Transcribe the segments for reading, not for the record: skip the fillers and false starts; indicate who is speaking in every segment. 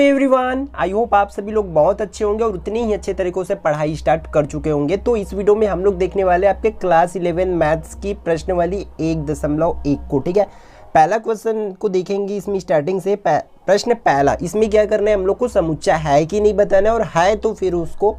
Speaker 1: Everyone, I hope आप सभी लोग बहुत अच्छे होंगे और उतनी ही अच्छे तरीकों से पढ़ाई स्टार्ट कर चुके होंगे। तो इस वीडियो में हम लोग देखने वाले हैं आपके क्लास 11 मैथ्स की प्रश्नवाली 1.1 को। ठीक है, पहला क्वेश्चन को देखेंगे इसमें स्टार्टिंग से। प्रश्न पहला, इसमें क्या करना है, हम लोग को समुच्चय है कि नहीं बताना है, और है तो फिर उसको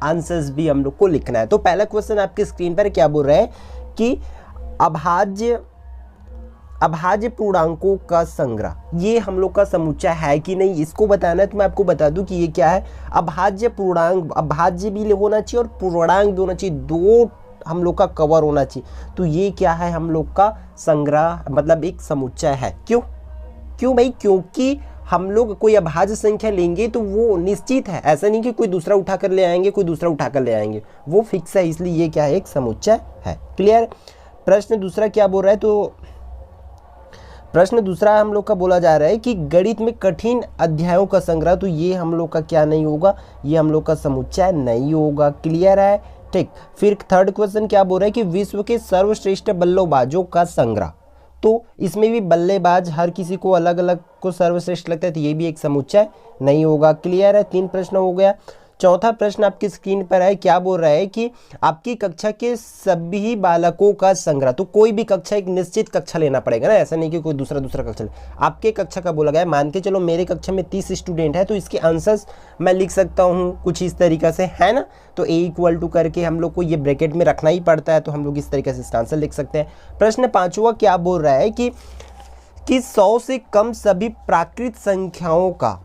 Speaker 1: आंसर्स भी हम लोग को लिखना है। तो पहला क्वेश्चन आपकी स्क्रीन पर क्या बोल रहा है कि अभाज्य पूर्णांकों का संग्रह, ये हम लोग का समुच्चय है कि नहीं, इसको बताना है। तो मैं आपको बता दूं कि ये क्या है, अभाज्य पूर्णांक, अभाज्य भी होना चाहिए और पूर्णांक भी होना चाहिए, दो हम लोग का कवर होना चाहिए। तो ये क्या है, हम लोग का संग्रह मतलब एक समुच्चय है। क्यों भाई, क्योंकि हम लोग कोई अभाज्य संख्या लेंगे तो वो निश्चित है, ऐसा नहीं कि कोई दूसरा उठा कर ले आएंगे, कोई दूसरा उठा कर ले आएंगे, वो फिक्स है, इसलिए ये क्या है, एक समुच्चय है। क्लियर। प्रश्न दूसरा क्या बोल रहा है, तो प्रश्न दूसरा हम लोग का बोला जा रहा है कि गणित में कठिन अध्यायों का संग्रह, तो ये हम लोग का क्या नहीं होगा, ये हम लोग का समुच्चय नहीं होगा। क्लियर है, ठीक। फिर थर्ड क्वेश्चन क्या बोल रहा है कि विश्व के सर्वश्रेष्ठ बल्लेबाजों का संग्रह, तो इसमें भी बल्लेबाज हर किसी को अलग अलग को सर्वश्रेष्ठ लगता है, तो ये भी एक समुच्चय नहीं होगा। क्लियर है, 3 प्रश्न हो गया। चौथा प्रश्न आपकी स्क्रीन पर है, क्या बोल रहा है कि आपकी कक्षा के सभी बालकों का संग्रह, तो कोई भी कक्षा एक निश्चित कक्षा लेना पड़ेगा ना, ऐसा नहीं कि कोई दूसरा कक्षा ले। आपके कक्षा का बोला गया है, मान के चलो मेरे कक्षा में 30 स्टूडेंट है, तो इसके आंसर्स मैं लिख सकता हूँ कुछ इस तरीक़े से, है ना। तो A= करके हम लोग को ये ब्रैकेट में रखना ही पड़ता है, तो हम लोग इस तरीके से इसका आंसर लिख सकते हैं। प्रश्न 5वां क्या बोल रहा है कि 100 से कम सभी प्राकृत संख्याओं का,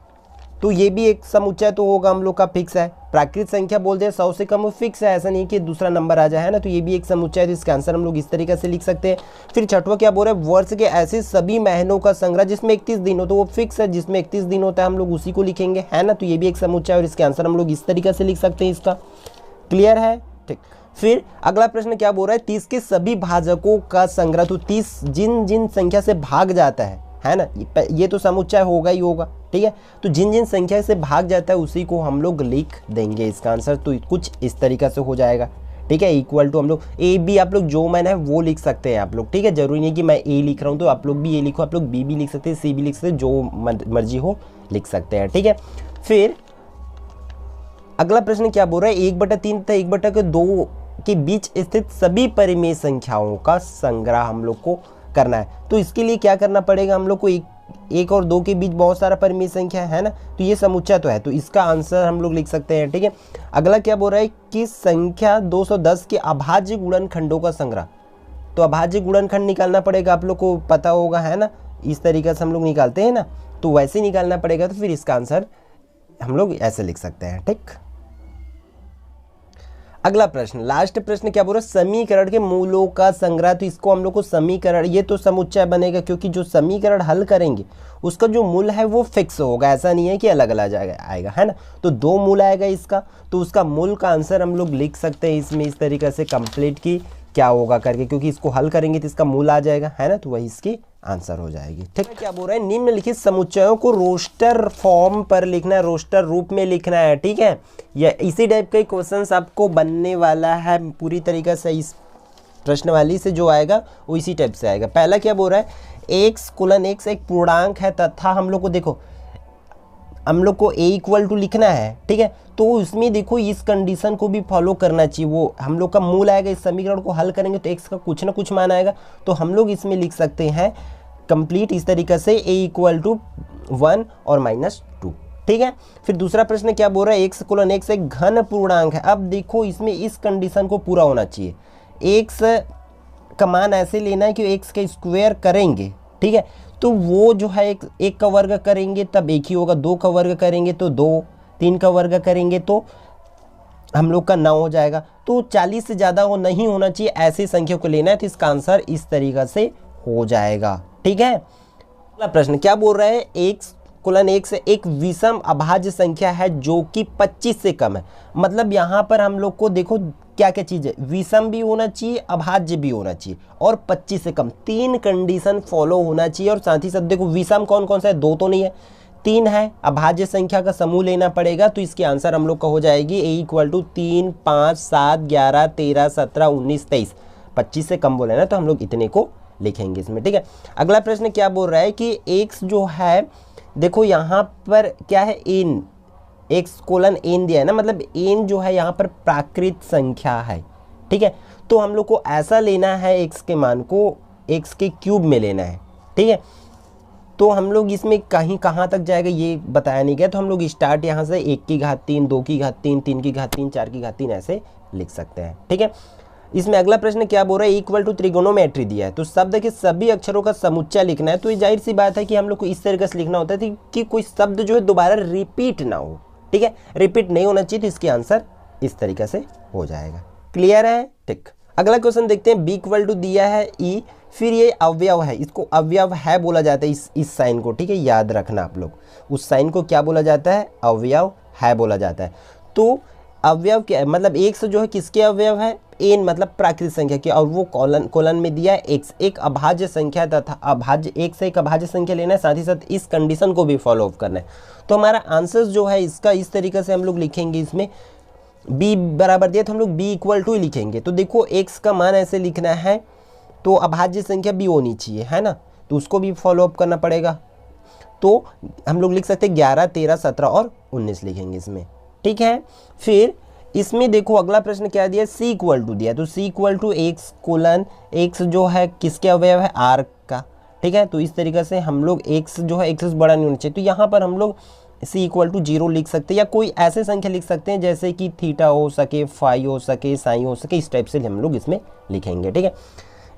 Speaker 1: तो ये भी एक समुच्चय तो होगा हम लोग का, फिक्स है। प्राकृत संख्या बोल दे 100 से कम, वो फिक्स है, ऐसा नहीं कि दूसरा नंबर आ जाए, है ना। तो ये भी एक समुच्चय है, तो इसका आंसर हम लोग इस तरीके से लिख सकते हैं। फिर छठवां क्या बोल रहा है, वर्ष के ऐसे सभी महीनों का संग्रह जिसमें 31 दिन हो, तो वो फिक्स है, जिसमें 31 दिन होता है हम लोग उसी को लिखेंगे, है ना। तो ये भी एक समुच्चय है और इसके आंसर हम लोग इस तरीके से लिख सकते हैं इसका। क्लियर है, ठीक। फिर अगला प्रश्न क्या बोल रहा है, 30 के सभी भाजकों का संग्रह, तो 30 जिन संख्या से भाग जाता है ना, ये तो समुच्चय होगा ही होगा, ठीक है। तो जिन संख्या से भाग जाता है उसी को हम लोग लिख देंगे इसका आंसर, तो कुछ इस तरीका से हो जाएगा, ठीक है। = हम लोग A B, आप लोग जो मैंने है वो लिख सकते हैं आप लोग, ठीक है। जरूरी नहीं कि मैं A लिख रहा हूँ तो आप लोग भी A लिखो, आप लोग B भी लिख सकते हैं, C भी लिख सकते हैं, जो मर्जी हो लिख सकते हैं, ठीक है। फिर अगला प्रश्न क्या बोल रहा है, 1/3 तथा 1/2 के बीच स्थित सभी परिमेय संख्याओं का संग्रह हम लोग को करना है। तो इसके लिए क्या करना पड़ेगा, हम लोग को 1 और 2 के बीच बहुत सारा परिमेय संख्या है ना, तो ये समुच्चय तो है, तो इसका आंसर हम लोग लिख सकते हैं, ठीक है। अगला क्या बोल रहा है कि संख्या 210 के अभाज्य गुणनखंडों का संग्रह, तो अभाज्य गुणनखंड निकालना पड़ेगा, आप लोग को पता होगा, है ना। इस तरीके से हम लोग निकालते हैं ना, तो वैसे निकालना पड़ेगा, तो फिर इसका आंसर हम लोग ऐसे लिख सकते हैं, ठीक। अगला प्रश्न, लास्ट प्रश्न क्या बोल रहा है, समीकरण के मूलों का संग्रह, तो इसको हम लोग को समीकरण, ये तो समुच्चय बनेगा, क्योंकि जो समीकरण हल करेंगे उसका जो मूल है वो फिक्स होगा, ऐसा नहीं है कि अलग अलग आएगा, है ना। तो 2 मूल आएगा इसका, तो उसका मूल का आंसर हम लोग लिख सकते हैं इसमें इस तरीके से कंप्लीट की क्या होगा करके, क्योंकि इसको हल करेंगे तो इसका मूल आ जाएगा, है ना, तो वही इसकी आंसर हो जाएगी, ठीक है। क्या बोल रहा है, निम्नलिखित समुच्चयों को रोस्टर फॉर्म पर लिखना है, रोस्टर रूप में लिखना है, ठीक है। या इसी टाइप का क्वेश्चंस आपको बनने वाला है पूरी तरीके से, इस प्रश्नवाली से जो आएगा वो इसी टाइप से आएगा। पहला क्या बोल रहा है, x एक पूर्णांक है तथा हम लोग को देखो, हम लोग को A= लिखना है, ठीक है। तो उसमें देखो इस कंडीशन को भी फॉलो करना चाहिए, वो हम लोग का मूल आएगा, इस समीकरण को हल करेंगे तो x का कुछ ना कुछ मान आएगा, तो हम लोग इसमें लिख सकते हैं कंप्लीट इस तरीके से A= 1 और -2, ठीक है। फिर दूसरा प्रश्न क्या बोल रहा है, x एक घन पूर्णांक है। अब देखो इसमें इस कंडीशन को पूरा होना चाहिए, x का मान ऐसे लेना है कि x का स्क्वायर करेंगे, ठीक है, तो वो जो है एक का वर्ग करेंगे तब एक ही होगा, 2 का वर्ग करेंगे तो 2, 3 का वर्ग करेंगे तो हम लोग का 9 हो जाएगा। तो 40 से ज़्यादा वो नहीं होना चाहिए, ऐसी संख्या को लेना है, तो इसका आंसर इस तरीक़ा से हो जाएगा, ठीक है। अगला प्रश्न क्या बोल रहा है, x एक विषम अभाज्य संख्या है जो कि 25 से कम है। मतलब यहाँ पर हम लोग को देखो क्या क्या चीज़ है, विषम भी होना चाहिए, अभाज्य भी होना चाहिए और 25 से कम, 3 कंडीशन फॉलो होना चाहिए। और साथ ही साथ देखो विषम कौन कौन सा है, 2 तो नहीं है, 3 है, अभाज्य संख्या का समूह लेना पड़ेगा, तो इसकी आंसर हम लोग का हो जाएगी A= 3, 5, 7, 11, 13, 17, 19, 23। 25 से कम बोले ना, तो हम लोग इतने को लिखेंगे इसमें, ठीक है। अगला प्रश्न क्या बोल रहा है कि x जो है देखो यहाँ पर क्या है, एन, एक्स कोलन एन दिया है ना, मतलब एन जो है यहाँ पर प्राकृत संख्या है, ठीक है। तो हम लोग को ऐसा लेना है, एक्स के मान को एक्स के क्यूब में लेना है, ठीक है। तो हम लोग इसमें कहीं कहाँ तक जाएगा ये बताया नहीं गया, तो हम लोग स्टार्ट यहाँ से 1 की घात 3, 2 की घात 3, 3 की घात 3, 4 की घात 3 ऐसे लिख सकते हैं, ठीक है। इसमें अगला प्रश्न क्या बोल रहा है, इक्वल टू त्रिगोनोमेट्री दिया है, तो शब्द के सभी अक्षरों का समुच्चय लिखना है। तो ये जाहिर सी बात है कि हम लोग को इस तरीके से लिखना होता है कि कोई शब्द जो है दोबारा रिपीट ना हो, ठीक है, रिपीट नहीं होना चाहिए, तो इसके आंसर इस तरीके से हो जाएगा। क्लियर है, ठीक। अगला क्वेश्चन देखते हैं, बी इक्वल टू दिया है ई, फिर ये अवयव है, इसको अवयव है बोला जाता है, इस साइन को, ठीक है, याद रखना आप लोग, उस साइन को क्या बोला जाता है, अवयव है बोला जाता है। तो अवयव क्या है, मतलब एक्स जो है किसके अवयव है, एन मतलब प्राकृत संख्या की, और वो कोलन में दिया है एक्स, एक अभाज्य संख्या तथा अभाज्य, एक से एक अभाज्य संख्या लेना है, साथ ही साथ इस कंडीशन को भी फॉलो अप करना है। तो हमारा आंसर जो है इसका इस तरीके से हम लोग लिखेंगे, इसमें b बराबर दिया तो हम लोग b इक्वल टू ही लिखेंगे। तो देखो x का मान ऐसे लिखना है, तो अभाज्य संख्या b होनी चाहिए, है ना, तो उसको भी फॉलो अप करना पड़ेगा। तो हम लोग लिख सकते हैं 11, 13, 17 और 19 लिखेंगे इसमें, ठीक है। फिर इसमें देखो अगला प्रश्न क्या दिया, c इक्वल टू दिया, तो c equal to x colon x जो है किसके अवयव है, r का, ठीक है। तो इस तरीके से हम लोग x जो है x से बड़ा नहीं होना चाहिए, तो यहाँ पर हम लोग c इक्वल टू 0 लिख सकते हैं, या कोई ऐसे संख्या लिख सकते हैं जैसे कि थीटा हो सके, फाई हो सके, साई हो सके, इस टाइप से हम लोग इसमें लिखेंगे, ठीक है।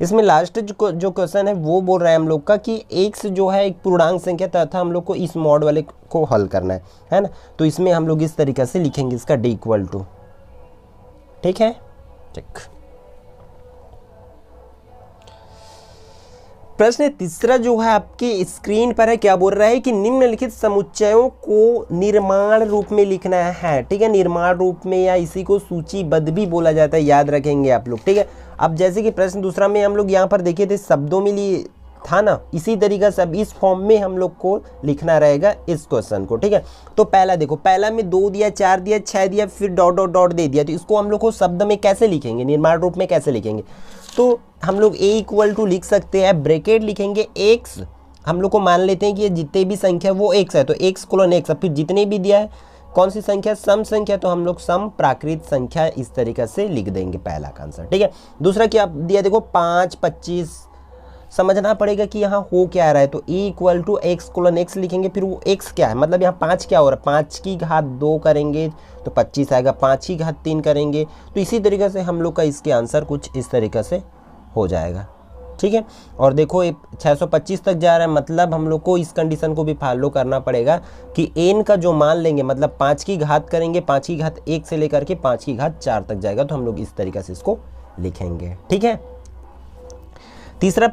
Speaker 1: इसमें लास्ट जो क्वेश्चन है वो बोल रहा है हम लोग का कि x जो है एक पूर्णांक संख्या तथा हम लोग को इस मॉड वाले को हल करना है ना। तो इसमें हम लोग इस तरीके से लिखेंगे इसका d इक्वल टू, ठीक है, ठीक। प्रश्न तीसरा जो है आपकी स्क्रीन पर है, क्या बोल रहा है कि निम्नलिखित समुच्चयों को निर्माण रूप में लिखना है, ठीक है, निर्माण रूप में, या इसी को सूचीबद्ध भी बोला जाता है, याद रखेंगे आप लोग, ठीक है। अब जैसे कि प्रश्न दूसरा में हम लोग यहाँ पर देखे थे शब्दों में लिए था ना, इसी तरीके से अब इस फॉर्म में हम लोग को लिखना रहेगा इस क्वेश्चन को, ठीक है। तो पहला देखो, पहला में 2 दिया, 4 दिया, 6 दिया, फिर डॉट डॉट डॉट दे दिया, तो इसको हम लोग को शब्द में कैसे लिखेंगे, निर्माण रूप में कैसे लिखेंगे। तो हम लोग a इक्वल टू लिख सकते हैं, ब्रैकेट लिखेंगे x, हम लोग को मान लेते हैं कि ये जितने भी संख्या वो x है, तो x कोलन x, फिर जितने भी दिया है कौन सी संख्या, सम संख्या, तो हम लोग सम प्राकृत संख्या इस तरीके से लिख देंगे पहला का आंसर, ठीक है। दूसरा क्या दिया, देखो 5, 25, समझना पड़ेगा कि यहाँ हो क्या रहा है, तो e equal to x colon x लिखेंगे, फिर वो x क्या है, मतलब यहाँ 5 क्या हो रहा है, 5 की घात 2 करेंगे तो 25 आएगा, 5 की घात 3 करेंगे, तो इसी तरीके से हम लोग का इसके आंसर कुछ इस तरीके से हो जाएगा, ठीक है। और देखो 625 तक जा रहा है, मतलब हम लोग को इस कंडीशन को भी फॉलो करना पड़ेगा कि n का जो मान लेंगे, मतलब 5 की घात करेंगे, 5 की घात 1 से लेकर के 5 की घात 4 तक जाएगा, तो हम लोग इस तरीके से इसको लिखेंगे, ठीक है। तीसरा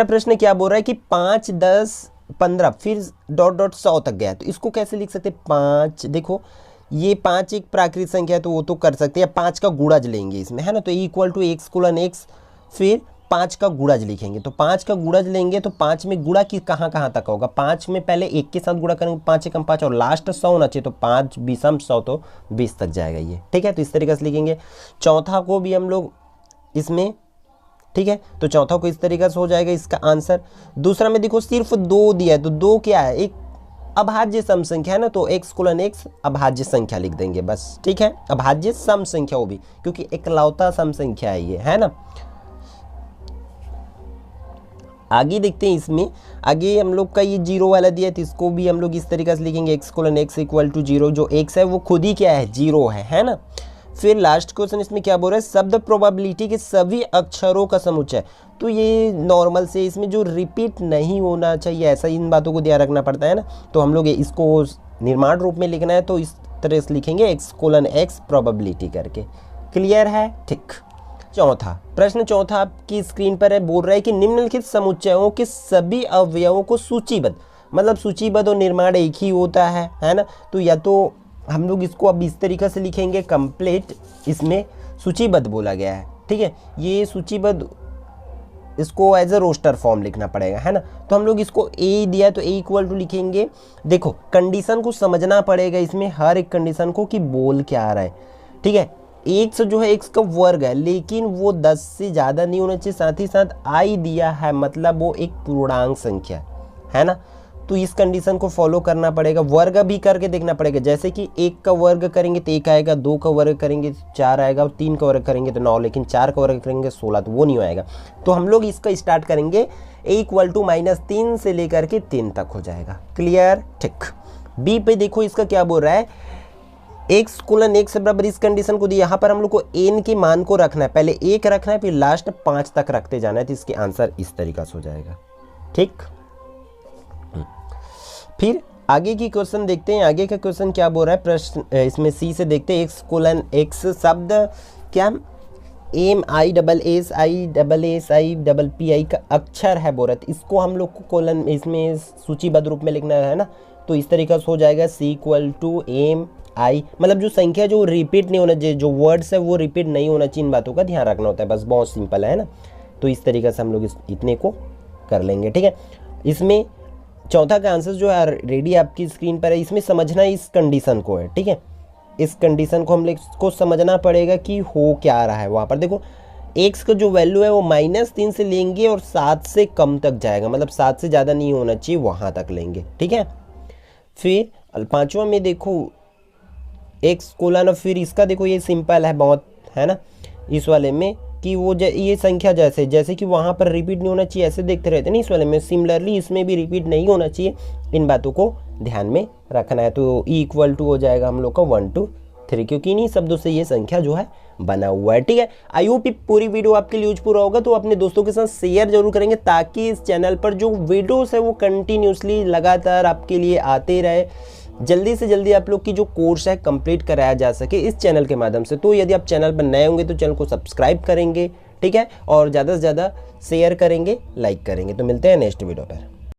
Speaker 1: प्रश्न क्या बोल रहा है कि 5, 10, 15 फिर डॉट डॉट 100 तक गया, तो इसको कैसे लिख सकते हैं, 5, देखो ये 5 एक प्राकृत संख्या है तो वो तो कर सकते हैं, 5 का गुणज लेंगे इसमें, है ना, तो equal to x colon x, फिर 5 का गुणज लिखेंगे, तो 5 का गुणज लेंगे तो 5 में गुणा की कहाँ तक होगा, 5 में पहले 1 के साथ गुणा करेंगे, 5 एकम 5 और लास्ट 100 होना चाहिए, तो 5 बीसम 100 तो 20 तक जाएगा ये, ठीक है। तो इस तरीके से लिखेंगे। चौथा को भी हम लोग इसमें, ठीक है, तो चौथा को इस तरीके से हो जाएगा इसका आंसर। दूसरा में देखो सिर्फ 2 दिया है, तो 2 क्या है, एक अभाज्य सम संख्या है ना, तो x कोलन x अभाज्य संख्या लिख देंगे बस, ठीक है, अभाज्य सम संख्या वो भी, क्योंकि एकलौता सम संख्या है ये, है ना। आगे देखते हैं, इसमें आगे हम लोग का ये 0 वाला दिया है, तो इसको भी हम लोग इस तरीके से लिखेंगे, x colon x equal to 0, जो x है वो खुद ही क्या है, 0 है ना। फिर लास्ट क्वेश्चन इसमें क्या बोल रहा है, शब्द प्रोबेबिलिटी के सभी अक्षरों का समुच्चय, तो ये नॉर्मल से इसमें जो रिपीट नहीं होना चाहिए, ऐसा इन बातों को ध्यान रखना पड़ता है ना। तो हम लोग इसको निर्माण रूप में लिखना है, तो इस तरह से लिखेंगे x कोलन x प्रोबेबिलिटी करके। क्लियर है, ठीक। चौथा प्रश्न, चौथा आपकी स्क्रीन पर है, बोल रहा है कि निम्नलिखित समुच्चयों के सभी अवयवों को सूचीबद्ध, मतलब सूचीबद्ध और निर्माण एक ही होता है ना। तो या तो हम लोग इसको अब इस तरीके से लिखेंगे, कंप्लीट इसमें सूचीबद्ध बोला गया है, ठीक है, ये सूचीबद्ध, इसको एज अ रोस्टर फॉर्म लिखना पड़ेगा, है ना। तो हम लोग इसको a दिया तो a इक्वल टू लिखेंगे। देखो कंडीशन को समझना पड़ेगा इसमें, हर एक कंडीशन को कि बोल क्या आ रहा है, ठीक है। x जो है x का वर्ग है, लेकिन वो 10 से ज़्यादा नहीं होना चाहिए, साथ ही साथ i दिया है, मतलब वो एक पूर्णांक संख्या है ना। तो इस कंडीशन को फॉलो करना पड़ेगा, वर्ग भी करके देखना पड़ेगा। जैसे कि 1 का वर्ग करेंगे तो 1 आएगा, 2 का वर्ग करेंगे तो 4 आएगा, और 3 का वर्ग करेंगे तो 9, लेकिन 4 का वर्ग करेंगे 16, तो वो नहीं आएगा। तो हम लोग इसका स्टार्ट करेंगे a = -3 से लेकर के 3 तक हो जाएगा। क्लियर, ठीक। बी पे देखो इसका क्या बोल रहा है, x कोलन 1 से बराबर, इस कंडीशन को दिया। यहाँ पर हम लोग को n के मान को रखना है, पहले 1 रखना है, फिर लास्ट 5 तक रखते जाना है, तो इसके आंसर इस तरीका से हो जाएगा। ठीक, फिर आगे की क्वेश्चन देखते हैं। आगे का क्वेश्चन क्या बोल रहा है, प्रश्न इसमें सी से देखते हैं। x कोलन x शब्द क्या MISSISSIPPI का अक्षर है बोल रहा है, इसको हम लोग को कोलन इसमें सूचीबद्ध रूप में लिखना है ना। तो इस तरीका से हो जाएगा C = MI, मतलब जो संख्या जो रिपीट नहीं होना चाहिए, जो वर्ड्स है वो रिपीट नहीं होना चाहिए, इन बातों का ध्यान रखना होता है, बस बहुत सिंपल है ना। तो इस तरीके से हम लोग इतने को कर लेंगे। ठीक है, इसमें चौथा का आंसर जो है रेडी आपकी स्क्रीन पर है। इसमें समझना इस कंडीशन को है, ठीक है, इस कंडीशन को हम लोग को समझना पड़ेगा कि हो क्या रहा है। वहाँ पर देखो x का जो वैल्यू है वो -3 से लेंगे और 7 से कम तक जाएगा, मतलब 7 से ज़्यादा नहीं होना चाहिए, वहाँ तक लेंगे। ठीक है, फिर पांचवा में देखो x कोलन, फिर इसका देखो ये सिंपल है बहुत, है ना। इस वाले में कि वो ये संख्या जैसे कि वहाँ पर रिपीट नहीं होना चाहिए, ऐसे देखते रहते नहीं इस वाले में, सिमिलरली इसमें भी रिपीट नहीं होना चाहिए, इन बातों को ध्यान में रखना है। तो E = हो जाएगा हम लोग का 1 2 3, क्योंकि इन्हीं शब्दों से ये संख्या जो है बना हुआ है। ठीक है, आई होप पूरी वीडियो आपके लिए यूजफुल होगा, तो अपने दोस्तों के साथ शेयर जरूर करेंगे, ताकि इस चैनल पर जो वीडियोस है वो कंटिन्यूसली लगातार आपके लिए आते रहे, जल्दी से जल्दी आप लोग की जो कोर्स है कंप्लीट कराया जा सके इस चैनल के माध्यम से। तो यदि आप चैनल पर नए होंगे तो चैनल को सब्सक्राइब करेंगे, ठीक है, और ज़्यादा से ज़्यादा शेयर करेंगे, लाइक करेंगे। तो मिलते हैं नेक्स्ट वीडियो पर।